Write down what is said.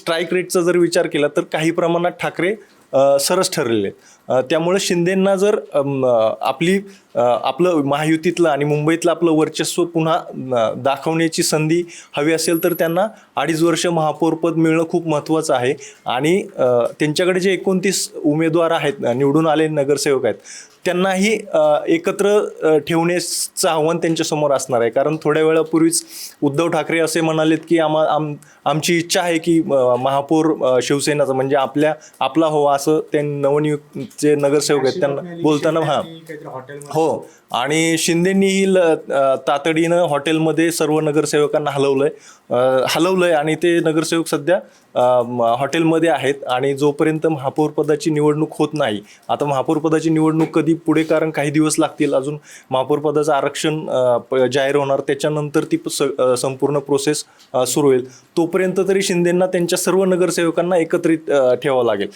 Strike रेटचा जर विचार केला तर काही प्रमाणात ठाकरे सरस ठरलेले आहेत. त्यामुळे शिंदेंना जर आपलं महायुतीतलं आणि मुंबईतलं आपलं वर्चस्व पुन्हा दाखवण्याची संधी हवी असेल तर त्यांना 2.5 वर्ष महापौरपद मिळणं खूप महत्त्वाचं आहे. आणि त्यांच्याकडे जे 29 उमेदवार आहेत, निवडून आलेले नगरसेवक आहेत, त्यांनाही एकत्र ठेवण्याचं आव्हान त्यांच्यासमोर असणार आहे. कारण थोड्या वेळापूर्वीच उद्धव ठाकरे असे म्हणालेत की आमची इच्छा आहे की महापौर शिवसेनाचं म्हणजे आपला हो, असं ते नवनियुक्त जे नगरसेवक आहेत त्यांना बोलताना हो. आणि शिंदेंनीही तातडीनं हॉटेलमध्ये सर्व नगरसेवकांना हलवलंय आणि ते नगरसेवक सध्या हॉटेलमध्ये आहेत. आणि जोपर्यंत महापौर पदाची निवडणूक होत नाही, आता महापौर पदाची निवडणूक कधी पुढे, कारण काही दिवस लागतील अजून महापौर पदाचं आरक्षण जाहीर होणार, त्याच्यानंतर ती संपूर्ण प्रोसेस सुरू होईल. तोपर्यंत तरी शिंदेंना त्यांच्या सर्व नगरसेवकांना एकत्रित ठेवावं लागेल.